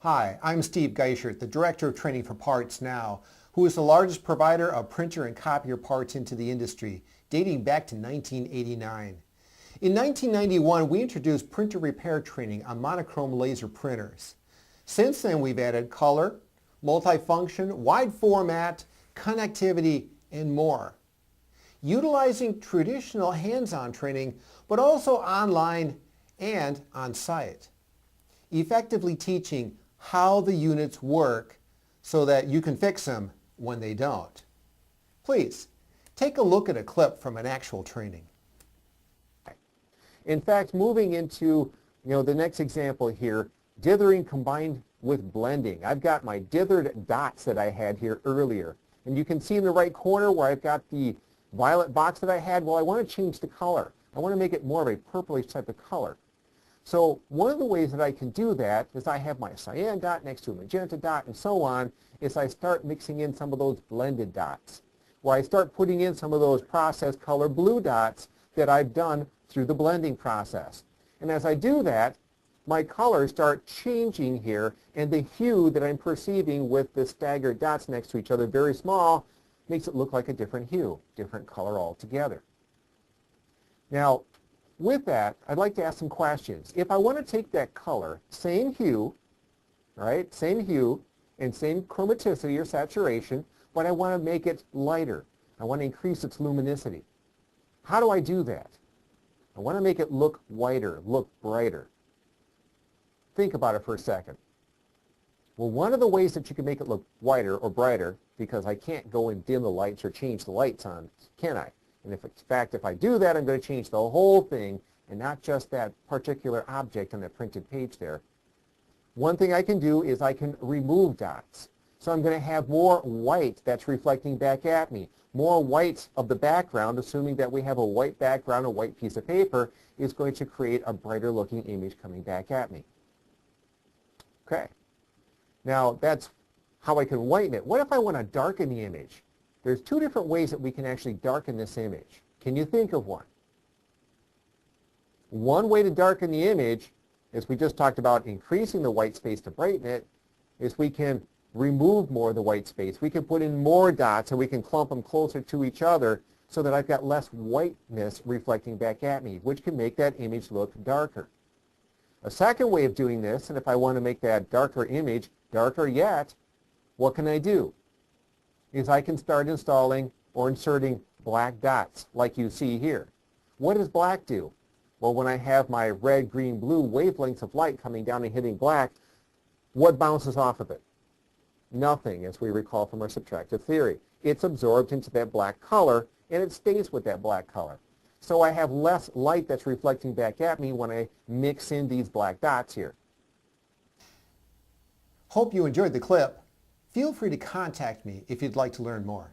Hi, I'm Steve Geischert, the Director of Training for Parts Now, who is the largest provider of printer and copier parts into the industry, dating back to 1989. In 1991, we introduced printer repair training on monochrome laser printers. Since then, we've added color, multifunction, wide format, connectivity, and more. Utilizing traditional hands-on training, but also online and on-site. Effectively teaching how the units work so that you can fix them when they don't. Please, take a look at a clip from an actual training. In fact, moving into the next example here, dithering combined with blending. I've got my dithered dots that I had here earlier. And you can see in the right corner where I've got the violet box that I had. Well, I want to change the color. I want to make it more of a purplish type of color. So one of the ways that I can do that is I have my cyan dot next to a magenta dot and so on, is I start mixing in some of those blended dots, where I start putting in some of those processed color blue dots that I've done through the blending process. And as I do that, my colors start changing here, and the hue that I'm perceiving with the staggered dots next to each other, very small, makes it look like a different hue, different color altogether. Now, with that, I'd like to ask some questions. If I want to take that color, same hue, right, same hue and same chromaticity or saturation, but I want to make it lighter. I want to increase its luminosity. How do I do that? I want to make it look whiter, look brighter. Think about it for a second. Well, one of the ways that you can make it look whiter or brighter, because I can't go and dim the lights or change the lights on, can I? And in fact, if I do that, I'm going to change the whole thing and not just that particular object on the printed page there. One thing I can do is I can remove dots. So I'm going to have more white that's reflecting back at me. More white of the background, assuming that we have a white background, a white piece of paper, is going to create a brighter looking image coming back at me. Okay. Now that's how I can whiten it. What if I want to darken the image? There's two different ways that we can actually darken this image. Can you think of one? One way to darken the image, as we just talked about increasing the white space to brighten it, is we can remove more of the white space. We can put in more dots and we can clump them closer to each other so that I've got less whiteness reflecting back at me, which can make that image look darker. A second way of doing this, and if I want to make that darker image darker yet, what can I do? Is I can start installing or inserting black dots like you see here. What does black do? Well, when I have my red, green, blue wavelengths of light coming down and hitting black, what bounces off of it? Nothing, as we recall from our subtractive theory. It's absorbed into that black color and it stays with that black color. So I have less light that's reflecting back at me when I mix in these black dots here. Hope you enjoyed the clip. Feel free to contact me if you'd like to learn more.